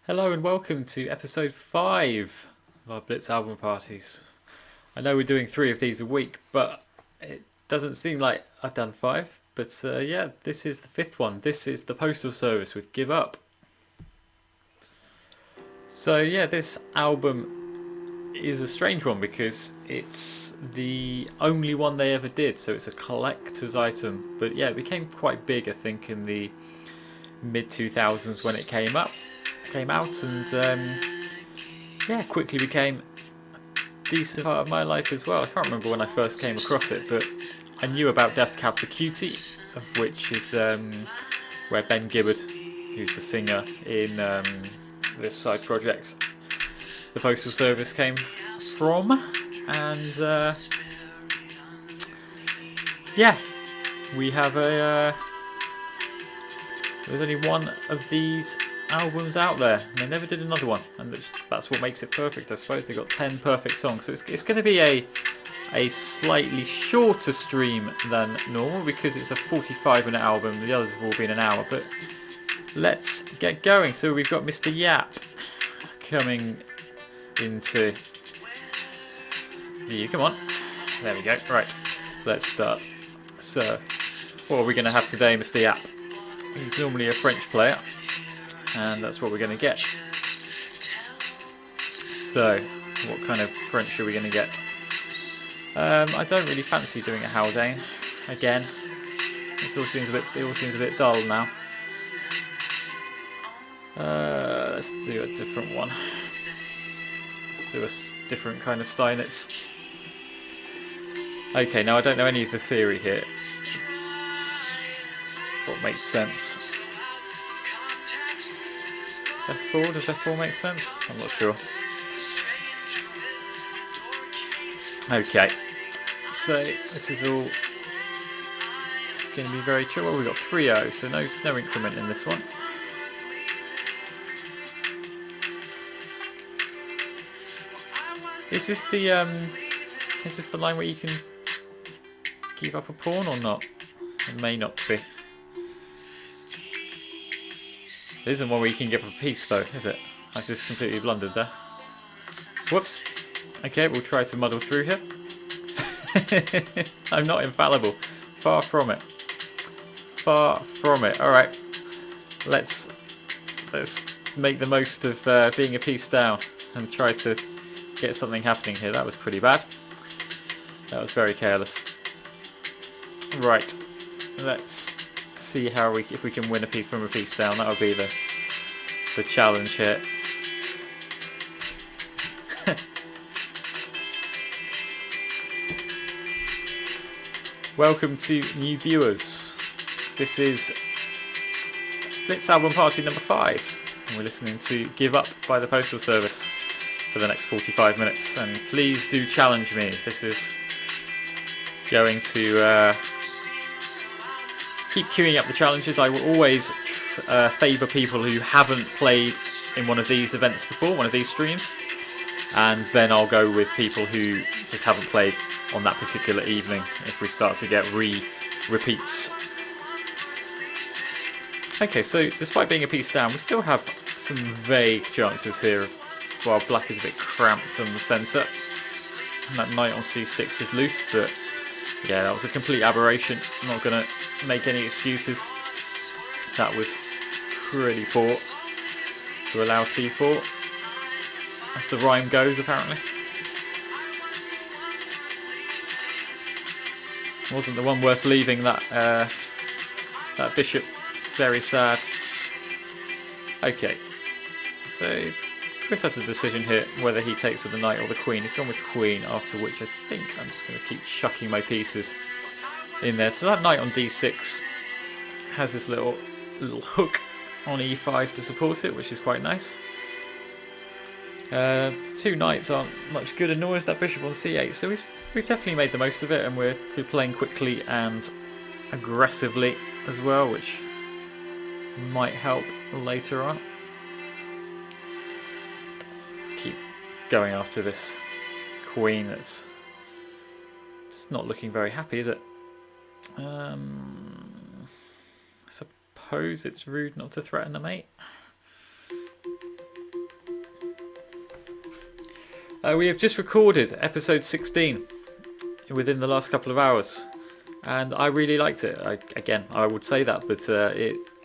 Hello and welcome to episode 5 of our Blitz Album Parties. I know we're doing 3 of these a week, but it doesn't seem like I've done 5. But yeah, this is the 5th one. This is the Postal Service with Give Up. So yeah, this album is a strange one because it's the only one they ever did. So it's a collector's item. But yeah, it became quite big, I think, in the mid-2000s when it came out, and yeah, quickly became a decent part of my life as well. I can't remember when I first came across it, but I knew about Death Cab for Cutie, of which is where Ben Gibbard, who's the singer in this side project, the Postal Service, came from, and yeah, we have a there's only one of these albums out there, and they never did another one, and that's what makes it perfect, I suppose. They got 10 perfect songs, so it's going to be a slightly shorter stream than normal because it's a 45-minute album. The others have all been an hour, but let's get going. So we've got Mr. Yap coming into view. Come on, there we go. Right, let's start. So, what are we going to have today, Mr. Yap? He's normally a French player, and that's what we're going to get. So, what kind of French are we going to get? I don't really fancy doing a Haldane again. It all seems a bit dull now. Let's do a different one. Let's do a different kind of Steinitz. Okay, now I don't know any of the theory here. What makes sense? F4? Does F4 make sense? I'm not sure. Okay, so this is all. It's going to be very chill. Well, we've got 3-0, so no increment in this one. Is this the line where you can give up a pawn or not? It may not be. It isn't one where you can give up a piece though, is it? I just completely blundered there. Whoops. Okay, we'll try to muddle through here. I'm not infallible. Far from it. Far from it. Alright. Let's make the most of being a piece down and try to get something happening here. That was pretty bad. That was very careless. Right. Let's see if we can win a piece from a piece down. That'll be the challenge here. Welcome to new viewers. This is Blitz Album Party number 5, and we're listening to Give Up by the Postal Service for the next 45 minutes. And please do challenge me. This is going to keep queuing up the challenges. I will always favour people who haven't played in one of these events before, one of these streams, and then I'll go with people who just haven't played on that particular evening if we start to get repeats. Okay, so despite being a piece down, we still have some vague chances here while black is a bit cramped on the centre. And that knight on c6 is loose, but yeah, that was a complete aberration. I'm not going to make any excuses. That was pretty poor to allow c4. As the rhyme goes, apparently. Wasn't the one worth leaving that that bishop. Very sad. Okay, so Chris has a decision here whether he takes with the knight or the queen. He's gone with queen, after which I think I'm just going to keep chucking my pieces in there. So that knight on d6 has this little hook on e5 to support it, which is quite nice. The 2 knights aren't much good, and nor is that bishop on c8. So we've definitely made the most of it, and we're playing quickly and aggressively as well, which might help later on. Let's keep going after this queen that's just not looking very happy, is it? I suppose it's rude not to threaten a mate. We have just recorded episode 16 within the last couple of hours, and I really liked it. I would say that, but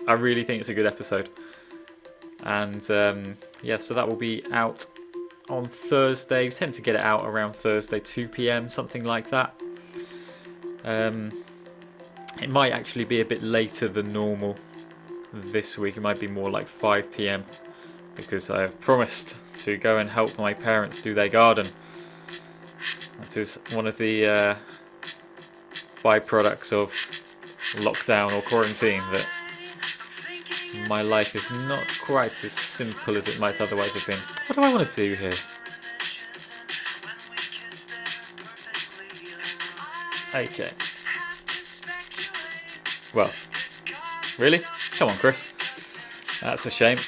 I really think it's a good episode. And yeah, so that will be out on Thursday. We tend to get it out around Thursday, 2 p.m, something like that. It might actually be a bit later than normal this week. It might be more like 5 p.m, because I have promised to go and help my parents do their garden. That is one of the byproducts of lockdown or quarantine, that my life is not quite as simple as it might otherwise have been. What do I want to do here? Okay. Well, really? Come on, Chris. That's a shame.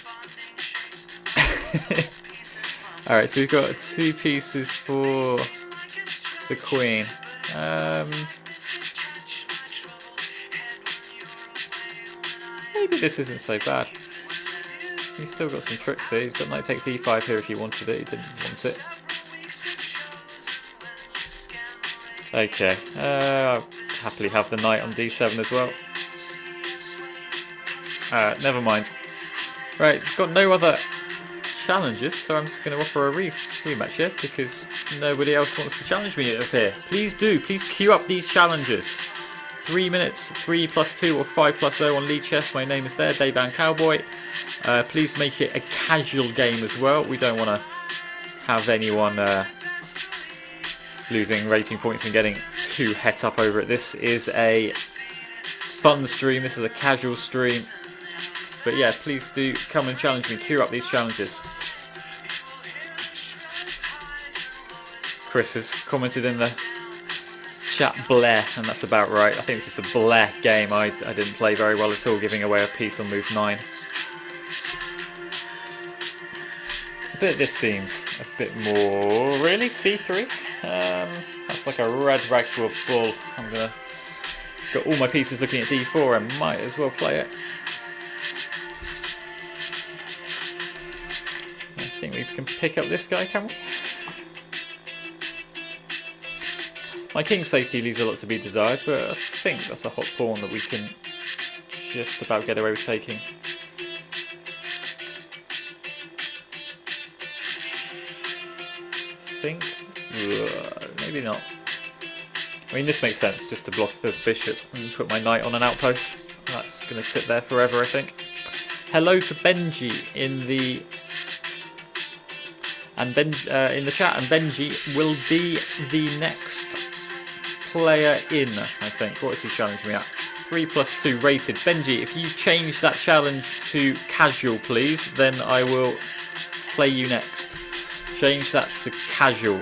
Alright, so we've got 2 pieces for the Queen. Maybe this isn't so bad. He's still got some tricks here. He's got knight takes e5 here if he wanted it. He didn't want it. Okay, I'll happily have the knight on d7 as well. Never mind. Right, got no other challenges, so I'm just going to offer a rematch here, because nobody else wants to challenge me up here. Please do, please queue up these challenges. 3 minutes, 3+2 or 5+0 on Lee Chess. My name is there, Dave Van Cowboy. Please make it a casual game as well. We don't want to have anyone losing rating points and getting too het up over it. This is a fun stream, this is a casual stream. But yeah, please do come and challenge me, queue up these challenges. Chris has commented in the chat, Blair, and that's about right. I think it's just a Blair game. I didn't play very well at all, giving away a piece on move 9. But this seems a bit more... Really? C3? That's like a red rag to a bull. I'm gonna... Got all my pieces looking at d4, I might as well play it. I think we can pick up this guy, can we? My king safety leaves a lot to be desired, but I think that's a hot pawn that we can just about get away with taking. Maybe not. I mean, this makes sense, just to block the bishop and put my knight on an outpost. That's going to sit there forever, I think. Hello to Benji in the chat, and Benji will be the next player in, I think. What is he challenging me at? 3+2 rated. Benji, if you change that challenge to casual, please, then I will play you next. Change that to casual.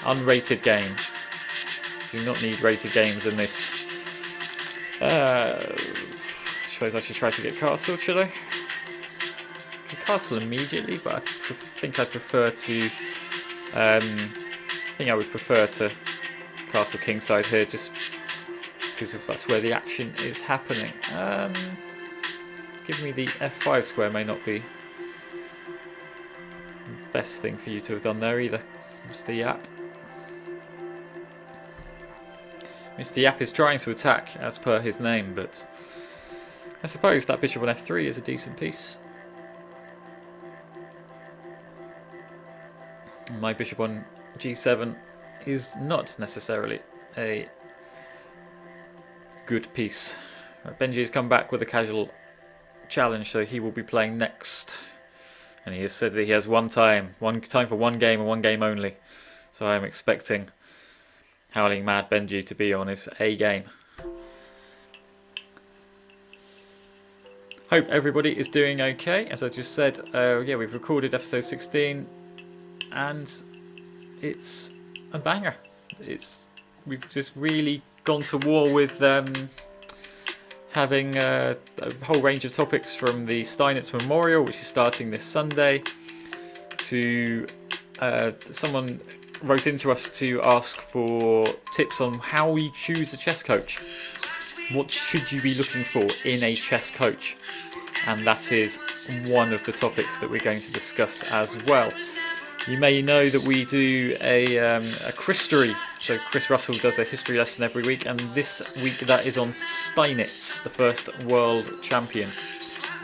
Unrated game. Do not need rated games in this. I suppose I should try to get castle, should I? I can castle immediately, but I think I'd prefer to... I think I would prefer to castle kingside here, just because that's where the action is happening. Give me the f5 square may not be the best thing for you to have done there either, Mr. Yap. Mr. Yap is trying to attack as per his name, but I suppose that bishop on f3 is a decent piece. My bishop on g7 is not necessarily a good piece. Right, Benji has come back with a casual challenge, so he will be playing next. And he has said that he has one time for one game and one game only. So I am expecting Howling Mad Benji to be on his A game. Hope everybody is doing okay. As I just said, yeah, we've recorded episode 16 and it's a banger. We've just really gone to war with having a whole range of topics, from the Steinitz Memorial, which is starting this Sunday, to someone wrote into us to ask for tips on how you choose a chess coach. What should you be looking for in a chess coach? and that is one of the topics that we're going to discuss as well. You may know that we do a Christory, so Chris Russell does a history lesson every week, and this week that is on Steinitz, the first world champion.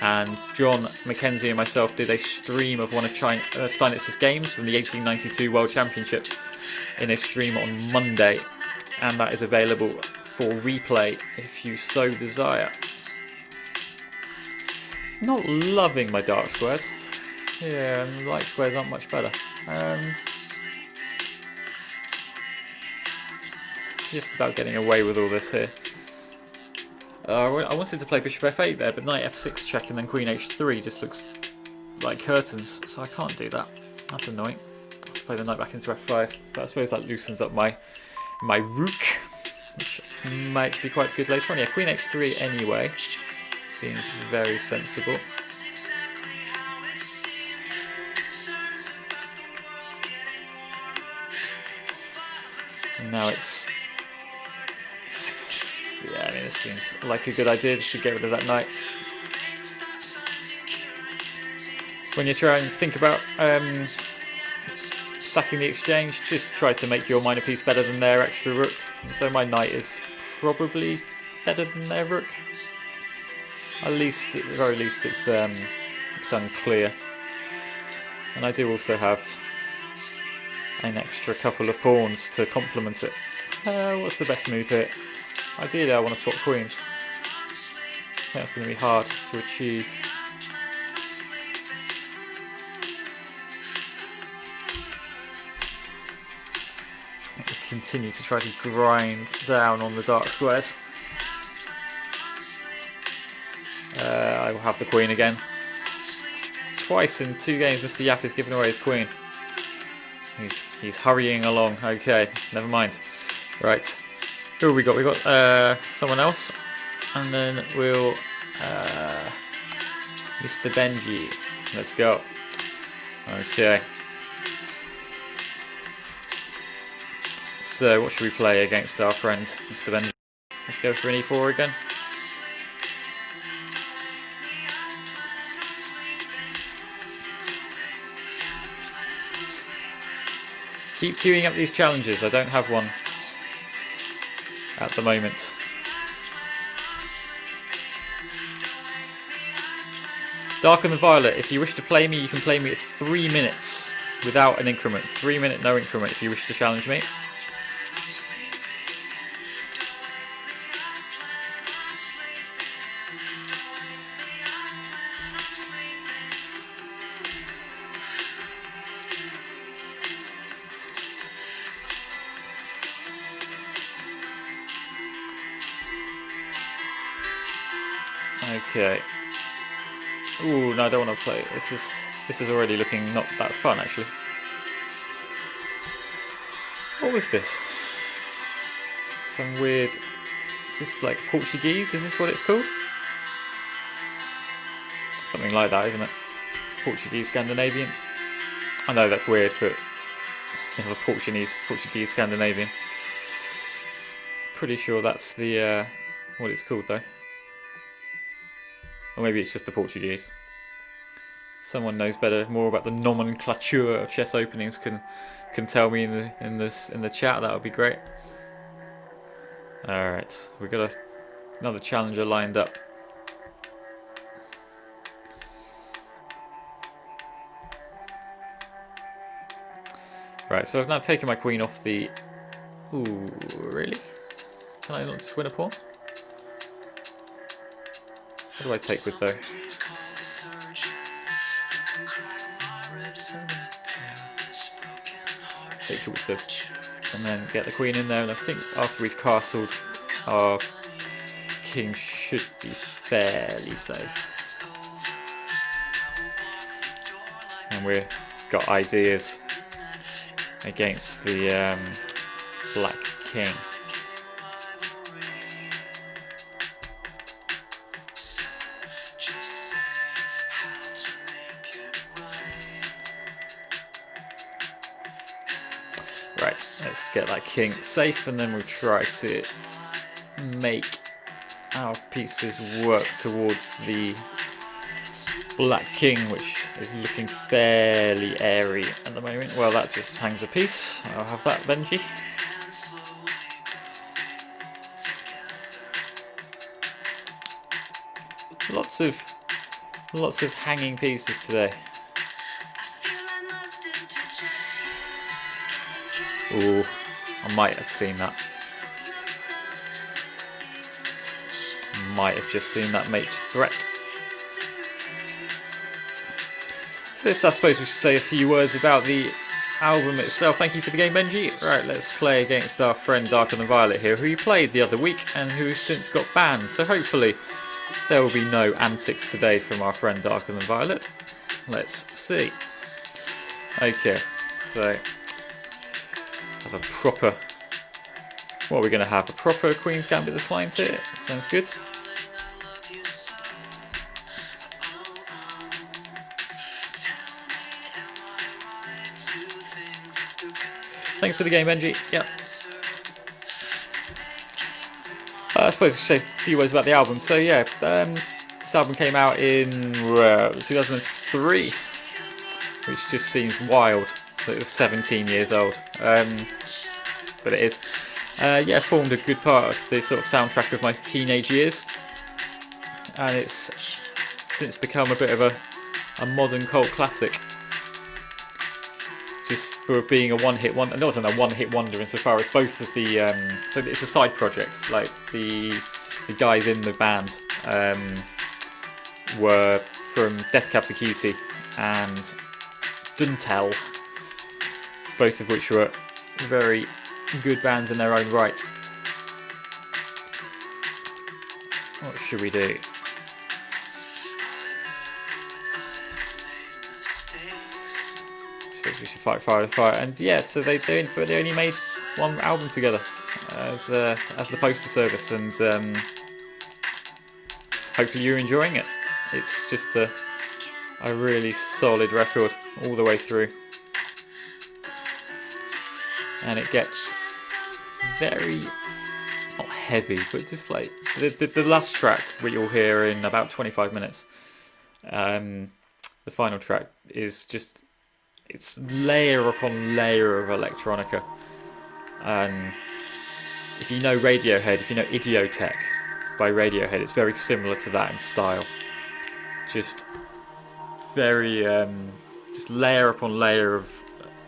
And John Mackenzie and myself did a stream of one of Steinitz's games from the 1892 World Championship in a stream on Monday, and that is available for replay if you so desire. Not loving my dark squares. Yeah, and light squares aren't much better. Just about getting away with all this here. I wanted to play bishop f8 there, but knight f6 check and then queen h3 just looks like curtains, so I can't do that. That's annoying. I have to play the knight back into f5, but I suppose that loosens up my rook, which might be quite good later on. Yeah, queen h3 anyway. Seems very sensible. And now it's... yeah, I mean, this seems like a good idea just to get rid of that knight. When you try and think about sacking the exchange, just try to make your minor piece better than their extra rook. So my knight is probably better than their rook. At least, at the very least, it's unclear. And I do also have an extra couple of pawns to complement it. What's the best move here? Ideally, I want to swap queens. I think that's going to be hard to achieve. I can continue to try to grind down on the dark squares. I will have the queen again. Twice in 2 games, Mr. Yap is giving away his queen. He's hurrying along. Okay, never mind. Right. Who have we got? We got someone else, and then we'll Mr. Benji. Let's go. Okay. So what should we play against our friend Mr. Benji? Let's go for an e4 again. Keep queuing up these challenges. I don't have one at the moment. Dark and the Violet. If you wish to play me, you can play me at 3 minutes without an increment. 3 minute no increment if you wish to challenge me. Okay. Ooh, no, I don't want to play. This is already looking not that fun, actually. What was this? Some weird... This is like Portuguese, is this what it's called? Something like that, isn't it? Portuguese Scandinavian. I know that's weird, but... Portuguese Scandinavian. Pretty sure that's the... what it's called, though. Or maybe it's just the Portuguese. Someone knows more about the nomenclature of chess openings can tell me in the chat. That would be great. All right, we've got another challenger lined up. Right, so I've now taken my queen off the... Ooh, really? Can I not just win a pawn? What do I take with though? Take it with the... and then get the queen in there, and I think after we've castled, our king should be fairly safe. And we've got ideas against the black king. Right, let's get that king safe, and then we'll try to make our pieces work towards the Black King, which is looking fairly airy at the moment. Well, that just hangs a piece. I'll have that, Benji. Lots of hanging pieces today. Ooh, I might have seen that. Might have just seen that mate threat. So this, I suppose we should say a few words about the album itself. Thank you for the game, Benji. Right, let's play against our friend Darker Than Violet here, who we played the other week and who has since got banned. So hopefully there will be no antics today from our friend Darker Than Violet. Let's see. Okay, so have a proper... What are we going to have? A proper Queen's Gambit Declined here? Sounds good. Thanks for the game, Benji. Yep. I suppose I should say a few words about the album. So yeah, this album came out in 2003, which just seems wild that it was 17 years old. But it is. Yeah, formed a good part of the sort of soundtrack of my teenage years, and it's since become a bit of a modern cult classic. Just for being a one-hit wonder. It wasn't a one-hit wonder insofar as both of the so it's a side project. Like the guys in the band were from Death Cab for Cutie and Duntel, both of which were very good bands in their own right. What should we do? We should fight fire with fire, and yeah, so they only made one album together as the poster service, and hopefully you're enjoying it. It's just a really solid record all the way through, and it gets very not heavy, but just like the last track, which you'll hear in about 25 minutes. The final track is just. It's layer upon layer of electronica. If you know Radiohead, if you know Idiotech by Radiohead, it's very similar to that in style. Just very, just layer upon layer of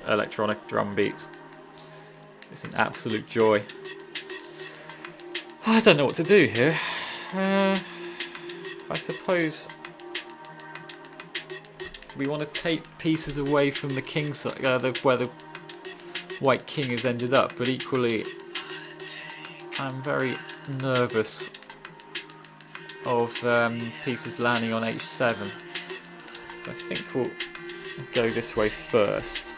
electronic drum beats. It's an absolute joy. I don't know what to do here. I suppose we want to take pieces away from the king side, where the White King has ended up, but equally I'm very nervous of pieces landing on H7, so I think we'll go this way first.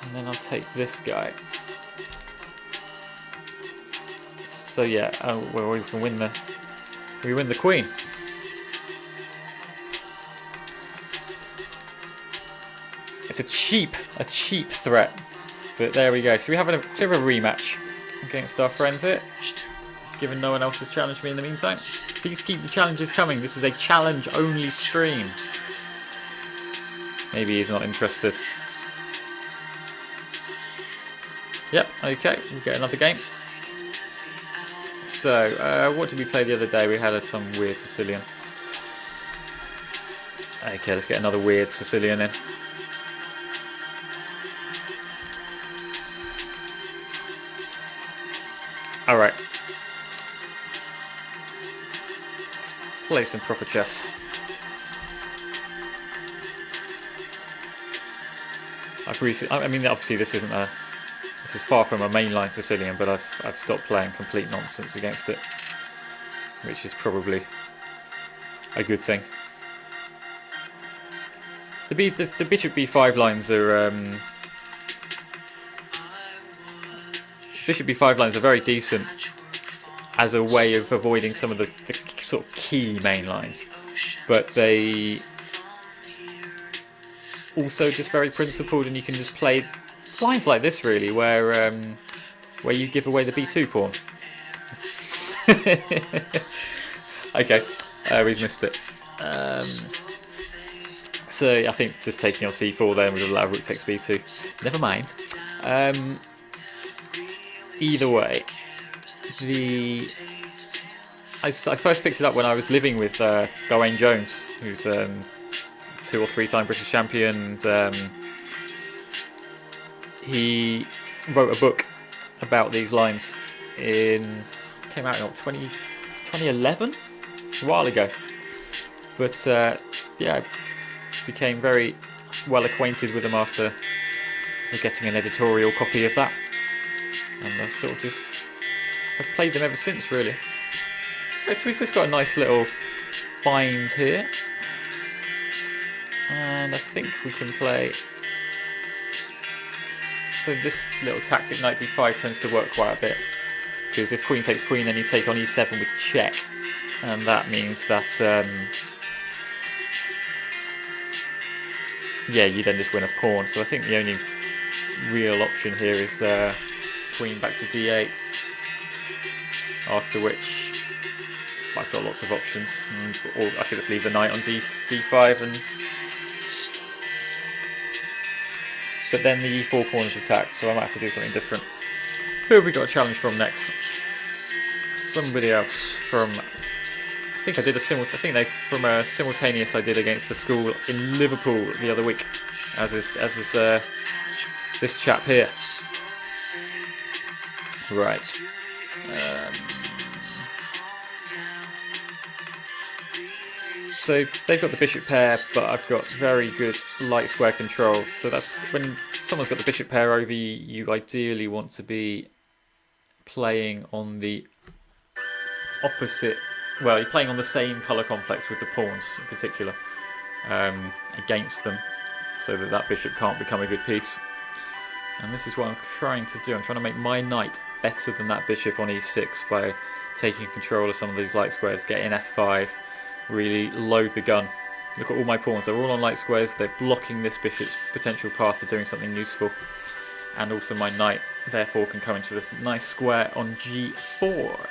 And then I'll take this guy. So yeah, well, we can win the Queen. It's a cheap threat, but there we go. So we have a rematch against our friends here, given no one else has challenged me in the meantime. Please keep the challenges coming. This is a challenge-only stream. Maybe he's not interested. Yep. Okay, we get another game. So, what did we play the other day? We had some weird Sicilian. Okay, let's get another weird Sicilian in. Alright. Let's play some proper chess. I mean, obviously this isn't a... This is far from a mainline Sicilian, but I've stopped playing complete nonsense against it, which is probably a good thing. The bishop b5 lines are bishop b5 lines are very decent as a way of avoiding some of the sort of key main lines, but they also just very principled, and you can just play lines like this really, where where you give away the b2 pawn. Okay, he's missed it. So I think just taking on c4 then with allow rook takes b2. Never mind. Either way, I first picked it up when I was living with Gawain Jones, who's 2 or 3 time British champion, and he wrote a book about these lines. Came out in 2011, a while ago. But yeah, I became very well acquainted with them after getting an editorial copy of that, and I sort of just have played them ever since, really. So we've just got a nice little bind here, and I think we can play. So this little tactic, knight d5, tends to work quite a bit, because if queen takes queen, then you take on e7 with check, and that means that yeah, you then just win a pawn. So I think the only real option here is queen back to d8, after which I've got lots of options, or I could just leave the knight on d5, but then the e4 pawn is attacked, so I might have to do something different. Who have we got a challenge from next? Somebody else from, I think they from a simultaneous I did against the school in Liverpool the other week, as is this chap here. Right. So they've got the bishop pair, but I've got very good light square control. So that's when someone's got the bishop pair over you, you ideally want to be playing on the opposite. Well, you're playing on the same colour complex with the pawns in particular, against them, so that bishop can't become a good piece. And this is what I'm trying to do. I'm trying to make my knight better than that bishop on e6 by taking control of some of these light squares, getting f5, really load the gun. Look at all my pawns, they're all on light squares, they're blocking this bishop's potential path to doing something useful. And also my knight, therefore, can come into this nice square on g4.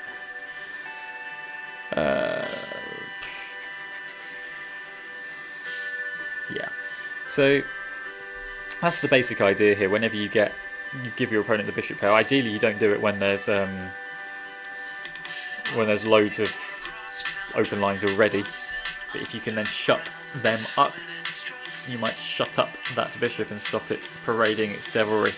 Yeah, so that's the basic idea here. Whenever you give your opponent the bishop pair, ideally you don't do it when there's loads of open lines already, but if you can then shut them up, you might shut up that bishop and stop it parading its devilry.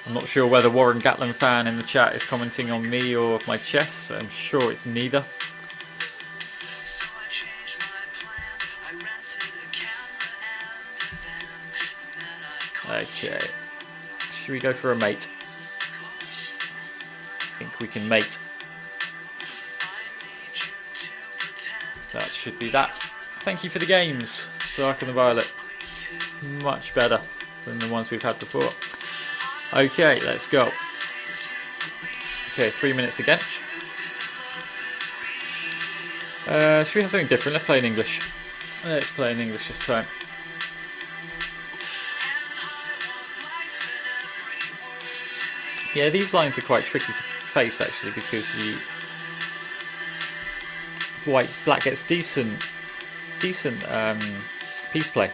I'm not sure whether Warren Gatland fan in the chat is commenting on me or my chess. I'm sure it's neither. Okay, should we go for a mate? I think we can mate. That should be that. Thank you for the games, Dark and the Violet. Much better than the ones we've had before. Okay, let's go. Okay, 3 minutes again. Should we have something different? Let's play in English. Let's play in English this time. Yeah, these lines are quite tricky to face actually, because black gets decent piece play.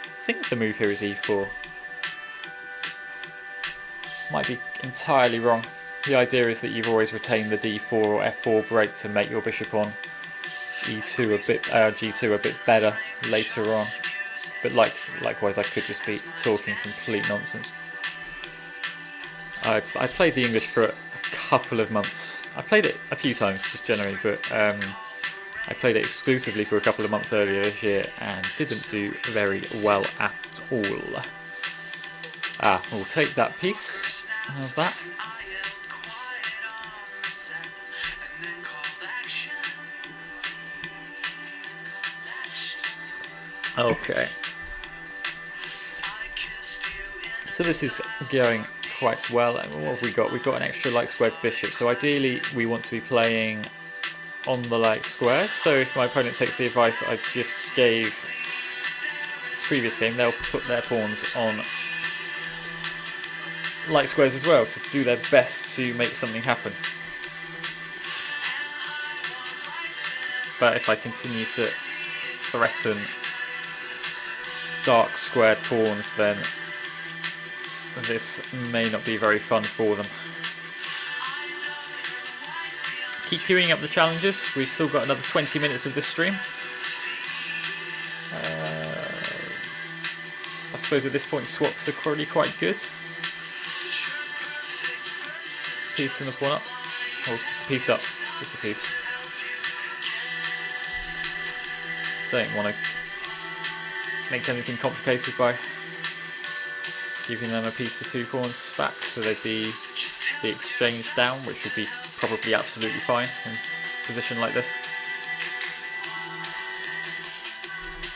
I think the move here is e4. Might be entirely wrong. The idea is that you've always retained the d4 or f4 break to make your bishop on g2 a bit better later on. But likewise, I could just be talking complete nonsense. I played the English for a couple of months. I played it a few times, just generally, but I played it exclusively for a couple of months earlier this year and didn't do very well at all. We'll take that piece. How's that? Okay. So this is going quite well. And what have we got? We've got an extra light squared bishop. So ideally we want to be playing on the light squares. So if my opponent takes the advice I just gave previous game, they'll put their pawns on light squares as well to do their best to make something happen. But if I continue to threaten dark squared pawns, then this may not be very fun for them. Keep queuing up the challenges. We've still got another 20 minutes of this stream. I suppose at this point swaps are probably quite good. Piece and a pawn up. Or just a piece up. Just a piece. Don't want to make anything complicated by giving them a piece for 2 pawns back, so they'd be exchanged down, which would be probably absolutely fine in a position like this.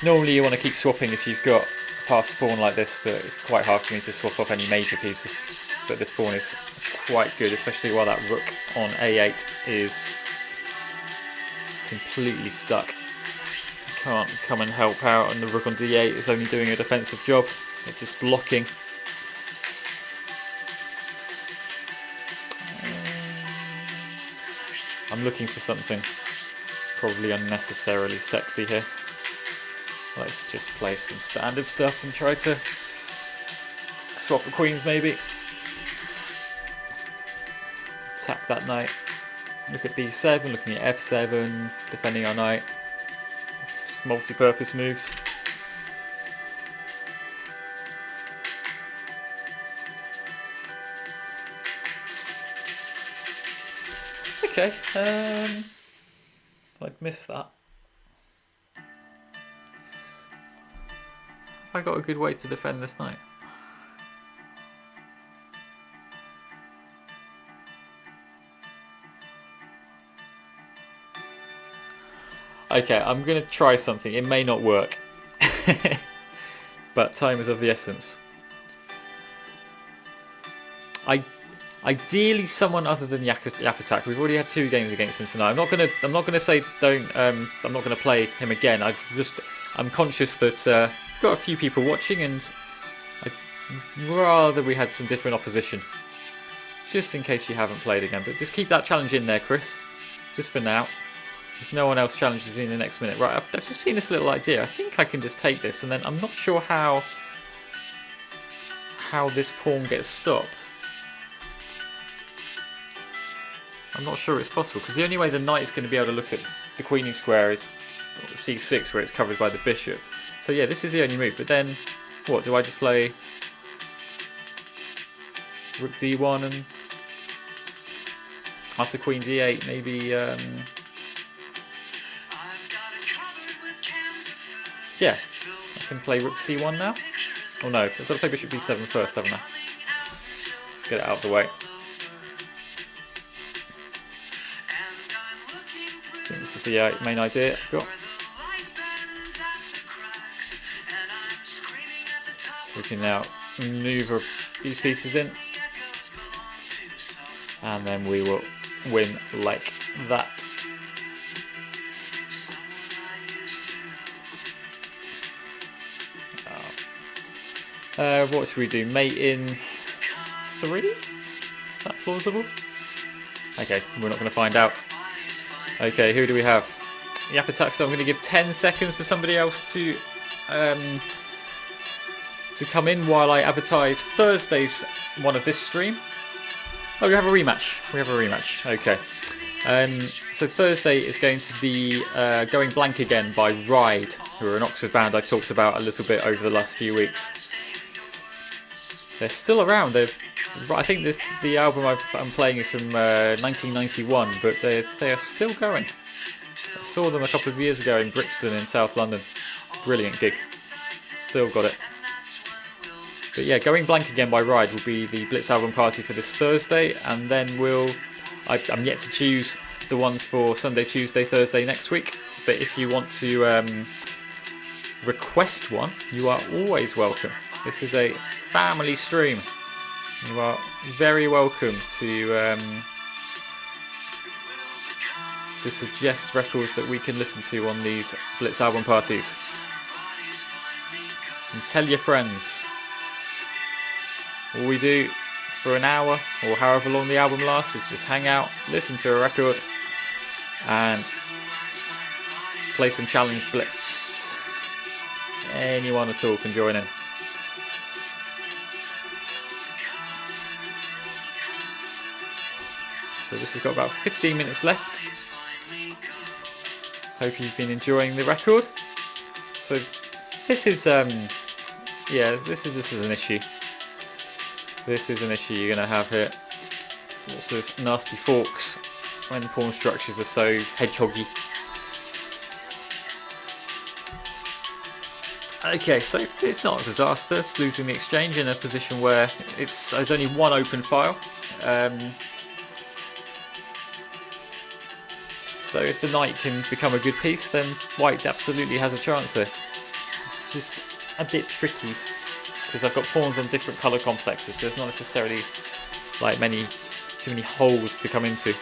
Normally you want to keep swapping if you've got a passed pawn like this, but it's quite hard for me to swap off any major pieces. But this pawn is quite good, especially while that rook on a8 is completely stuck. Can't come and help out, and the rook on d8 is only doing a defensive job. They're just blocking. I'm looking for something probably unnecessarily sexy here. Let's just play some standard stuff and try to swap the queens maybe. Attack that knight. Look at b7, looking at f7, defending our knight. Just multi-purpose moves. Okay, I'd missed that. Have I got a good way to defend this knight? Okay, I'm going to try something. It may not work. But time is of the essence. Ideally, someone other than Yapatak. We've already had 2 games against him tonight. I'm not gonna say don't. I'm not gonna play him again. I'm conscious that we've got a few people watching, and I'd rather we had some different opposition, just in case you haven't played again. But just keep that challenge in there, Chris. Just for now. If no one else challenges me in the next minute, right? I've just seen this little idea. I think I can just take this, and then I'm not sure how this pawn gets stopped. I'm not sure it's possible, because the only way the knight is going to be able to look at the queenie square is c6, where it's covered by the bishop. So yeah, this is the only move. But then, what, do I just play rook d1 and after queen d8 maybe... yeah, I can play rook c1 now. Oh no, I've got to play bishop b7 first, haven't I? Let's get it out of the way. I think this is the main idea I've got. So we can now maneuver these pieces in, and then we will win like that. What should we do? Mate in 3? Is that plausible? Okay, we're not going to find out. Okay, who do we have? Yapatak, so I'm going to give 10 seconds for somebody else to come in while I advertise Thursday's one of this stream. Oh, we have a rematch. Okay. So Thursday is going to be Going Blank Again by Ride, who are an Oxford band I've talked about a little bit over the last few weeks. They're still around. I think the album I'm playing is from 1991, but they are still going. I saw them a couple of years ago in Brixton in South London. Brilliant gig. Still got it. But yeah, Going Blank Again by Ride will be the Blitz Album Party for this Thursday, and then I'm yet to choose the ones for Sunday, Tuesday, Thursday next week. But if you want to request one, you are always welcome. This is a family stream. You are very welcome to suggest records that we can listen to on these Blitz album parties. and tell your friends. All we do for an hour or however long the album lasts is just hang out, listen to a record, and play some challenge Blitz. Anyone at all can join in. So this has got about 15 minutes left. Hope you've been enjoying the record. So this is yeah, this is an issue. This is an issue you're gonna have here. Lots of nasty forks when the pawn structures are so hedgehoggy. Okay, so it's not a disaster losing the exchange in a position where there's only one open file. So if the knight can become a good piece, then white absolutely has a chance here. It's just a bit tricky because I've got pawns on different colour complexes, so there's not necessarily like too many holes to come into.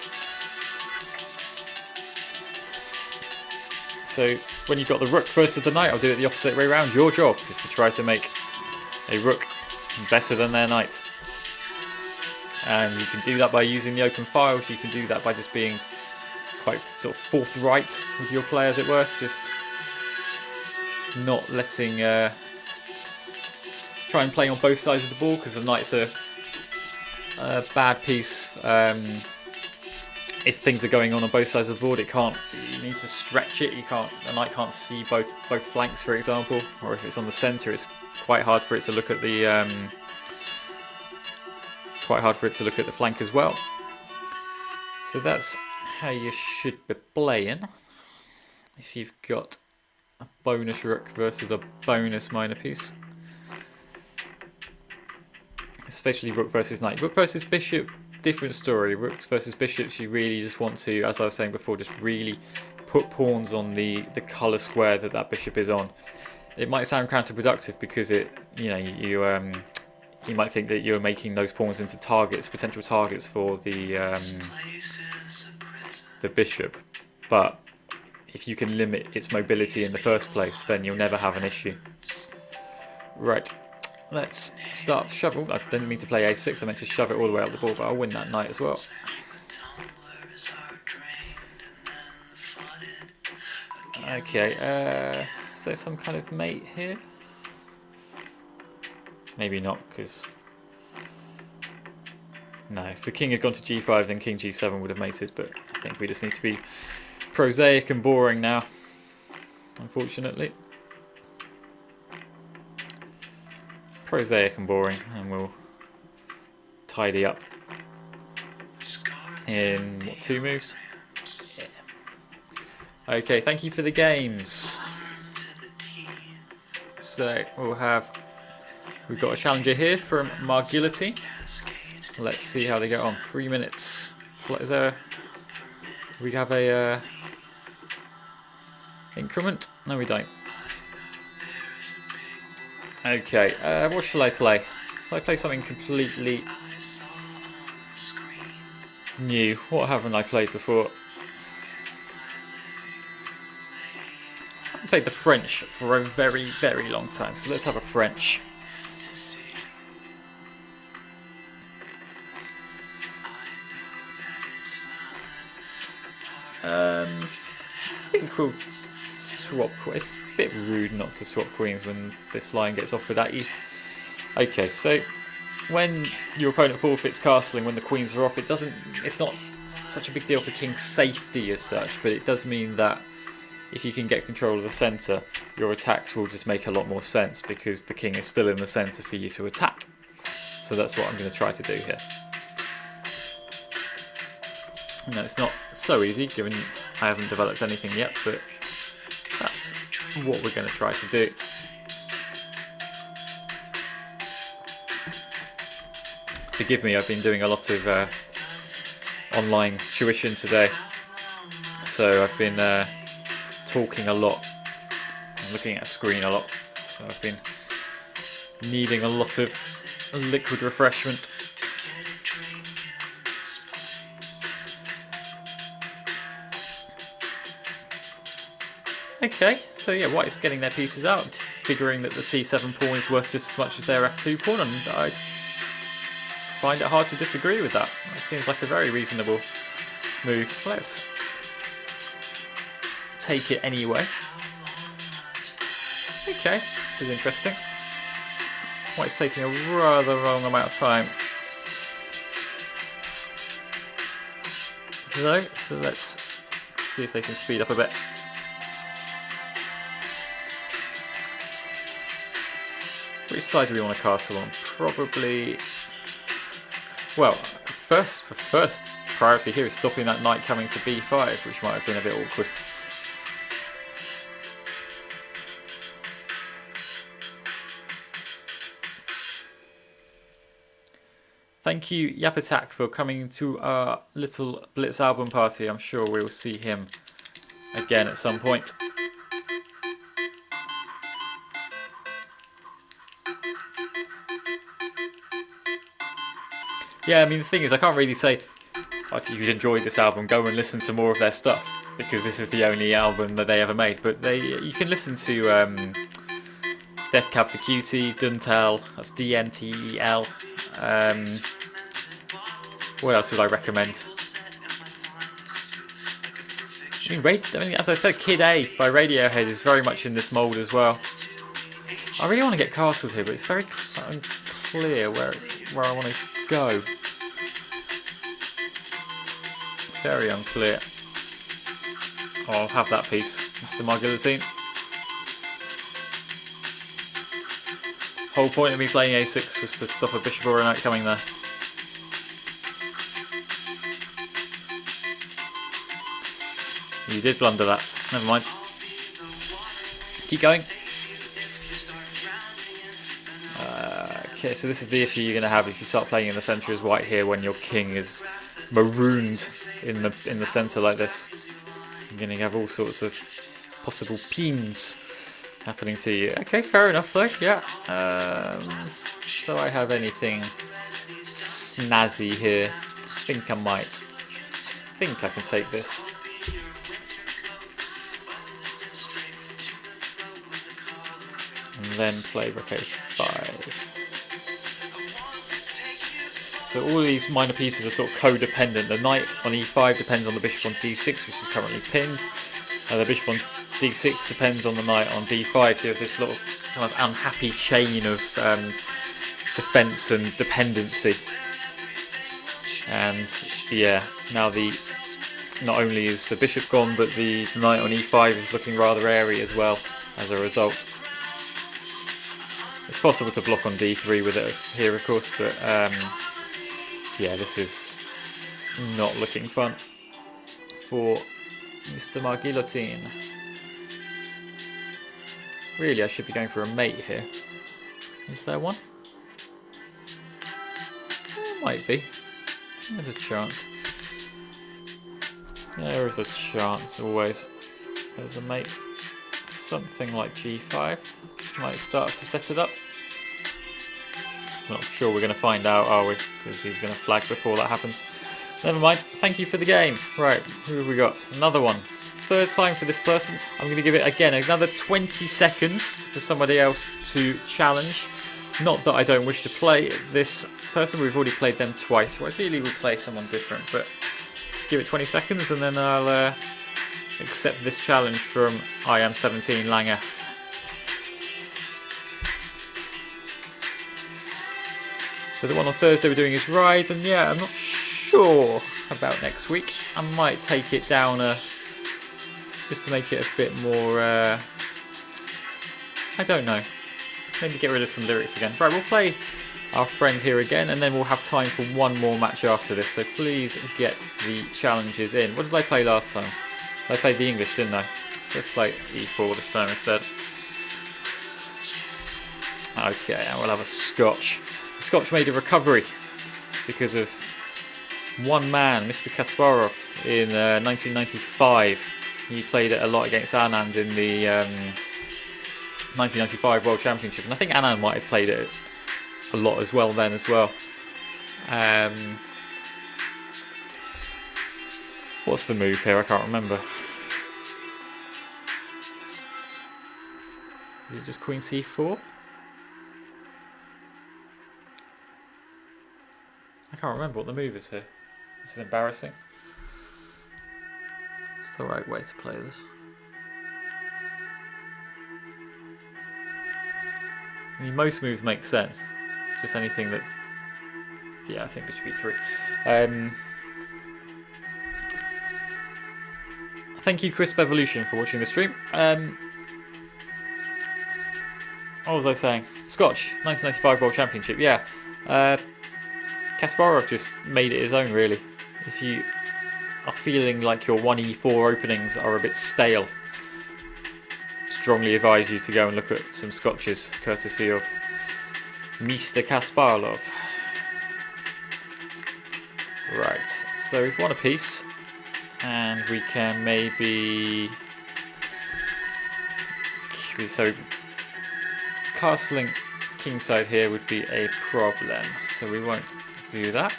So when you've got the rook versus the knight, I'll do it the opposite way around. Your job is to try to make a rook better than their knight. And you can do that by using the open files. You can do that by just being quite sort of forthright with your play, as it were. Just not letting... try and play on both sides of the ball, because the knight's a bad piece. If things are going on both sides of the board, it needs to stretch it. The knight can't see both flanks, for example, or if it's on the centre, it's quite hard for it to look at the flank as well. So that's how you should be playing. If you've got a bonus rook versus a bonus minor piece, especially rook versus knight. Rook versus bishop, different story. Rooks versus bishops, you really just want to, as I was saying before, just really put pawns on the colour square that bishop is on. It might sound counterproductive because you might think that you're making those pawns into potential targets for the bishop, but if you can limit its mobility in the first place, then you'll never have an issue. Right. Let's start shoving. I didn't mean to play a6, I meant to shove it all the way up the ball, but I'll win that knight as well. Okay, is there some kind of mate here? Maybe not, because... No, if the king had gone to g5, then king g7 would have mated, but I think we just need to be prosaic and boring now, unfortunately. Prosaic and boring, and we'll tidy up in what, 2 moves? Yeah. Okay, thank you for the games. So we've got a challenger here from Margility. Let's see how they get on. 3 minutes. We have a increment? No, we don't. Okay, what shall I play? Shall I play something completely new? What haven't I played before? I've played the French for a very, very long time, so let's have a French. I think we'll swap. It's a bit rude not to swap queens when this line gets offered at you. Okay, so when your opponent forfeits castling when the queens are off, it's not such a big deal for king's safety as such, but it does mean that if you can get control of the centre, your attacks will just make a lot more sense because the king is still in the centre for you to attack. So that's what I'm going to try to do here. No, it's not so easy given I haven't developed anything yet, but that's what we're going to try to do. Forgive me, I've been doing a lot of online tuition today, so I've been talking a lot and looking at a screen a lot, so I've been needing a lot of liquid refreshment. Okay, Okay, so yeah, White's getting their pieces out, figuring that the C7 pawn is worth just as much as their F2 pawn, and I find it hard to disagree with that. It seems like a very reasonable move. Let's take it anyway. Okay, this is interesting. White's taking a rather long amount of time. Though, so let's see if they can speed up a bit. Which side do we want to castle on? Probably... Well, first priority here is stopping that knight coming to b5, which might have been a bit awkward. Thank you, Yapatak, for coming to our little Blitz album party. I'm sure we'll see him again at some point. Yeah, I mean, the thing is, I can't really say, if you've enjoyed this album, go and listen to more of their stuff, because this is the only album that they ever made. But you can listen to Death Cab for Cutie, Duntel, that's DNTEL. What else would I recommend? I mean, as I said, Kid A by Radiohead is very much in this mould as well. I really want to get castled here, but it's very unclear where I want to go. Very unclear. Oh, I'll have that piece, Mr. Marguillatine. Whole point of me playing A6 was to stop a bishop or a knight coming there. You did blunder that. Never mind. Keep going. Okay, so this is the issue you're going to have if you start playing in the centre as white here when your king is marooned in the centre like this. You're going to have all sorts of possible peens happening to you. Okay, fair enough though. Yeah. Do I have anything snazzy here? I think I might. I think I can take this. And then play rook a5. So all these minor pieces are sort of codependent. The knight on e5 depends on the bishop on d6, which is currently pinned. The bishop on d6 depends on the knight on b5. So you have this sort of kind of unhappy chain of defense and dependency. And yeah, now not only is the bishop gone, but the knight on e5 is looking rather airy as well as a result. It's possible to block on d3 with it here, of course, but yeah, this is not looking fun for Mr. Marguillatine. Really, I should be going for a mate here. Is there one? There might be. There's a chance. There is a chance, always. There's a mate. Something like g5. Might start to set it up. Not sure we're going to find out, are we? Because he's going to flag before that happens. Never mind. Thank you for the game. Right, who have we got? Another one. Third time for this person. I'm going to give it, again, another 20 seconds for somebody else to challenge. Not that I don't wish to play this person. We've already played them twice. So ideally we'll play someone different. But give it 20 seconds and then I'll accept this challenge from I am 17 Langef. So the one on Thursday we're doing is Ride, and yeah, I'm not sure about next week. I might take it down just to make it a bit more, I don't know, maybe get rid of some lyrics again. Right, we'll play our friend here again, and then we'll have time for one more match after this, so please get the challenges in. What did I play last time? I played the English, didn't I? So let's play E4 this time instead. Okay, and we'll have a Scotch. The Scotch made a recovery because of one man, Mr. Kasparov, in 1995. He played it a lot against Anand in the 1995 World Championship, and I think Anand might have played it a lot as well then as well. What's the move here? I can't remember. Is it just Queen C4? I can't remember what the move is here. This is embarrassing. What's the right way to play this? I mean, most moves make sense. Just anything that... Yeah, I think it should be 3. Thank you, Crisp Evolution, for watching the stream. What was I saying? Scotch, 1995 World Championship, yeah. Kasparov just made it his own, really. If you are feeling like your 1e4 openings are a bit stale, strongly advise you to go and look at some Scotches, courtesy of Mr. Kasparov. Right, so we've won a piece, and we can maybe... So, castling kingside here would be a problem, so we won't do that.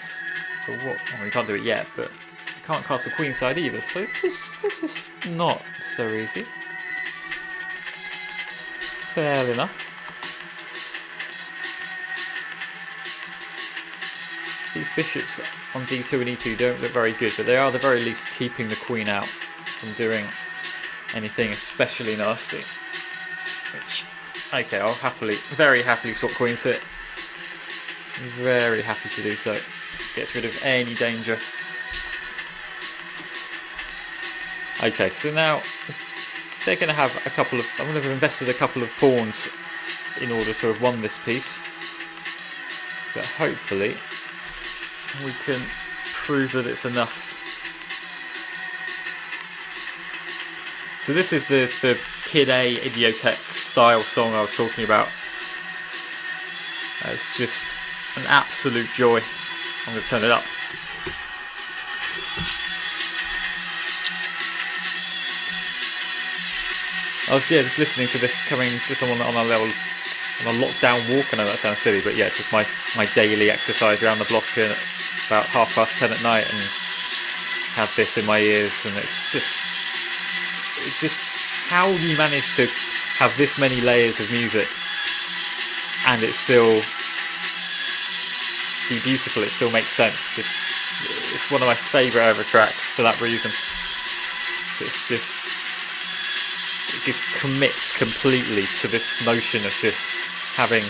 But what? Well, we can't do it yet, but we can't castle queenside either, so this is not so easy. Fair enough. These bishops on d2 and e2 don't look very good, but they are at the very least keeping the queen out from doing anything especially nasty. Which, okay, I'll very happily swap queens here. Very happy to do so. Gets rid of any danger. Okay, so now they're going to have a couple of... I'm going to have invested a couple of pawns in order to have won this piece. But hopefully we can prove that it's enough. So this is the Kid A Idiotech style song I was talking about. It's just an absolute joy. I'm going to turn it up. I was just listening to this coming just on a lockdown walk. I know that sounds silly, but yeah, just my daily exercise around the block at about 10:30 at night, and had this in my ears, and it's just how you manage to have this many layers of music and it still be beautiful, it still makes sense. It's one of my favourite ever tracks for that reason. It just commits completely to this notion of just having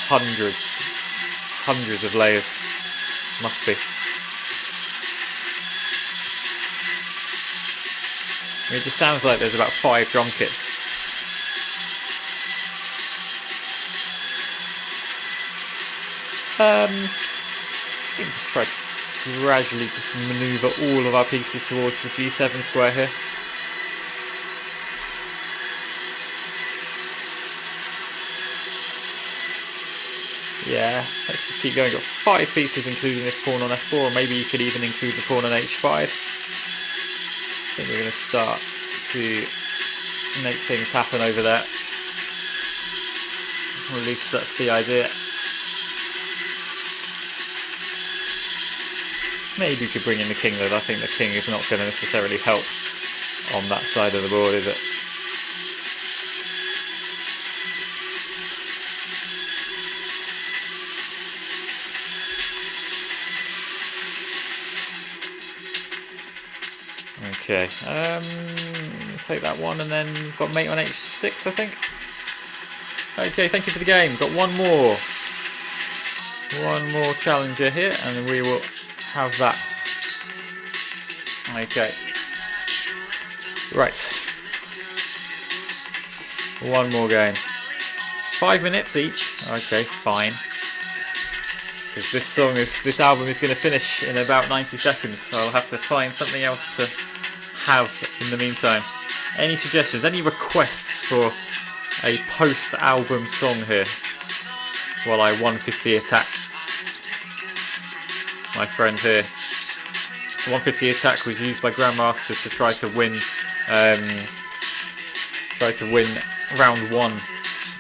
hundreds of layers. Must be. I mean, it just sounds like there's about 5 drum kits. We can just try to gradually just manoeuvre all of our pieces towards the G7 square here. Yeah, let's just keep going. Got 5 pieces including this pawn on f4, or maybe you could even include the pawn on h5. I think we're going to start to make things happen over there. Or at least that's the idea. Maybe you could bring in the king though. I think the king is not going to necessarily help on that side of the board, is it? Okay, take that one, and then got mate on h6, I think. Okay, thank you for the game. Got one more challenger here, and we will have that. Okay, right. One more game. 5 minutes each. Okay, fine. Because this album is going to finish in about 90 seconds, so I'll have to find something else to have in the meantime. Any suggestions, any requests for a post-album song here while I 150 attack my friend here? The 150 attack was used by Grandmasters to try to win round 1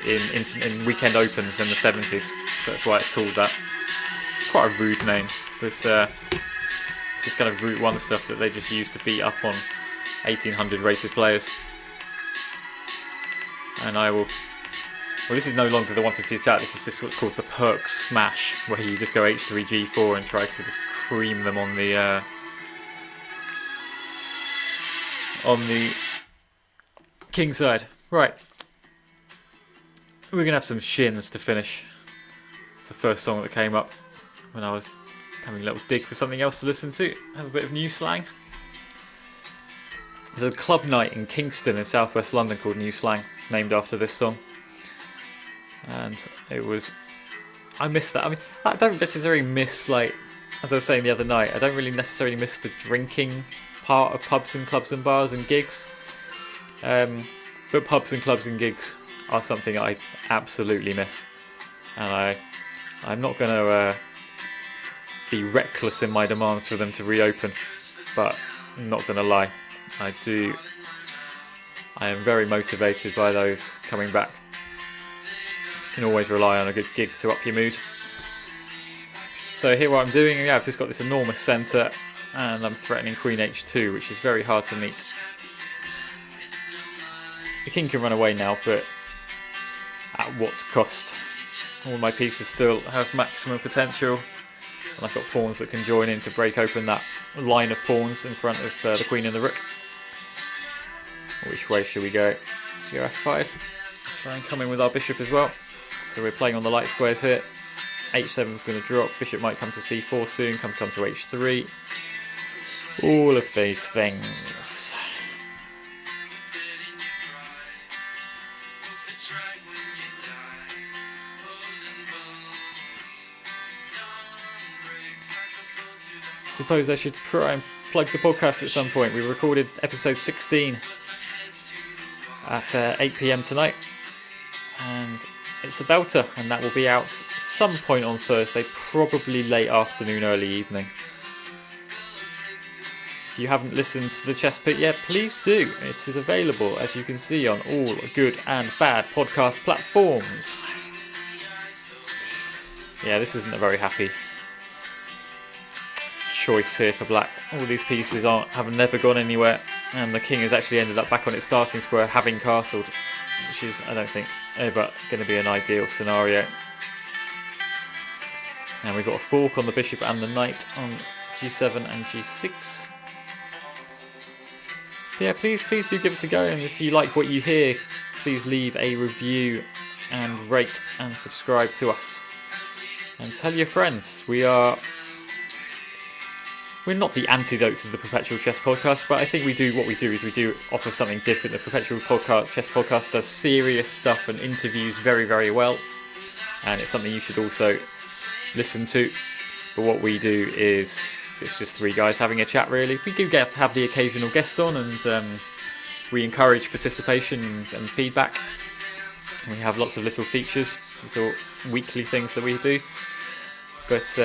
in weekend opens in the 70s, so that's why it's called that. Quite a rude name, but it's just kind of Route 1 stuff that they just use to beat up on 1800 rated players. and I will. Well, this is no longer the 150 attack. This is just what's called the perk smash, where you just go H3 G4 and try to just cream them on the king side. Right, we're gonna have some shins to finish. It's the first song that came up when I was having a little dig for something else to listen to. Have a bit of new slang. There's a club night in Kingston in southwest London called New Slang, named after this song. And it was, I miss that. I mean, I don't necessarily miss, like, as I was saying the other night, I don't really necessarily miss the drinking part of pubs and clubs and bars and gigs. But pubs and clubs and gigs are something I absolutely miss. And I'm not going to be reckless in my demands for them to reopen. But I'm not going to lie, I am very motivated by those coming back. You can always rely on a good gig to up your mood. So here what I'm doing, yeah, I've just got this enormous centre and I'm threatening Queen H2, which is very hard to meet. The king can run away now, but at what cost? All my pieces still have maximum potential, and I've got pawns that can join in to break open that line of pawns in front of the queen and the rook. Which way should we go? Let's go F5. Try and come in with our bishop as well. So we're playing on the light squares here. H7 is going to drop. Bishop might come to C4 soon. Come to H3. All of these things. Suppose I should try and plug the podcast at some point. We recorded episode 16 at 8 PM tonight, and it's a belter, and that will be out some point on Thursday, probably late afternoon, early evening. If you haven't listened to the Chess Pit yet, please do. It is available, as you can see, on all good and bad podcast platforms. Yeah, this isn't a very happy choice here for black. All these pieces have never gone anywhere, and the king has actually ended up back on its starting square, having castled, which is, I don't think, ever going to be an ideal scenario. And we've got a fork on the bishop and the knight on G7 and G6. Yeah, please do give us a go, and if you like what you hear, please leave a review and rate and subscribe to us. And tell your friends. We're not the antidote to the Perpetual Chess Podcast, but I think we do offer something different. The Perpetual Chess Podcast does serious stuff and interviews very, very well, and it's something you should also listen to. But what we do is, it's just three guys having a chat, really. We do have the occasional guest on, and we encourage participation and feedback. We have lots of little features, little weekly things that we do. But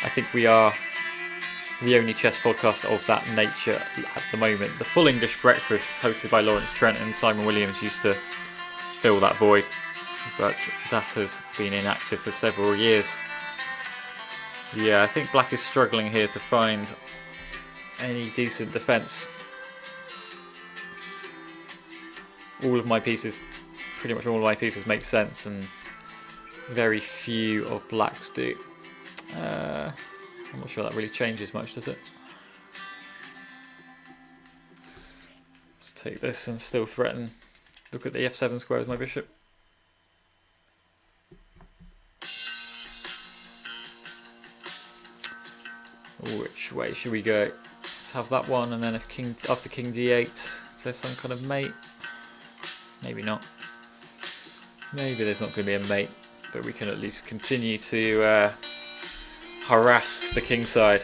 I think we are the only chess podcast of that nature at the moment. The Full English Breakfast, hosted by Lawrence Trent and Simon Williams, used to fill that void, but that has been inactive for several years. Yeah, I think black is struggling here to find any decent defence. Pretty much all of my pieces make sense, and very few of black's do. I'm not sure that really changes much, does it? Let's take this and still threaten. Look at the F7 square with my bishop. Which way should we go? Let's have that one, and then if after king d8, is there some kind of mate? Maybe not. Maybe there's not going to be a mate, but we can at least continue to harass the king side.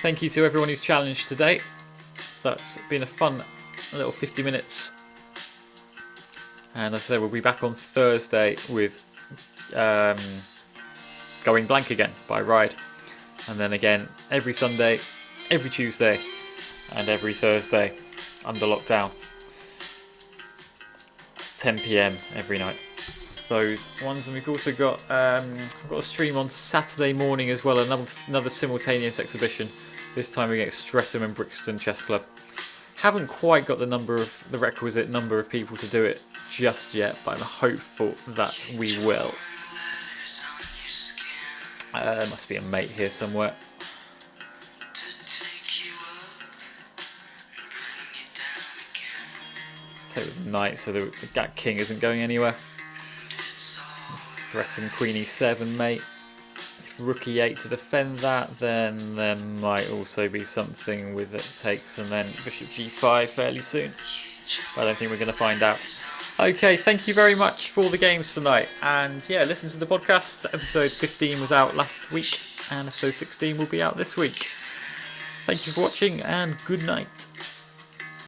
Thank you to everyone who's challenged today. That's been a fun little 50 minutes. And as I said, we'll be back on Thursday with Going Blank Again by Ride. And then again every Sunday, every Tuesday, and every Thursday under lockdown. 10 PM every night. those ones. And we've also got we've got a stream on Saturday morning as well, another simultaneous exhibition. This time against Streatham and Brixton Chess Club. Haven't quite got the requisite number of people to do it just yet, but I'm hopeful that we will. There must be a mate here somewhere. Let's take the knight so the Gat King isn't going anywhere. Threaten Queen E7, mate. If Rook E8 to defend that, then there might also be something with it takes, and then Bishop G5 fairly soon. But I don't think we're going to find out. Okay, thank you very much for the games tonight. And yeah, listen to the podcast. Episode 15 was out last week, and episode 16 will be out this week. Thank you for watching, and good night.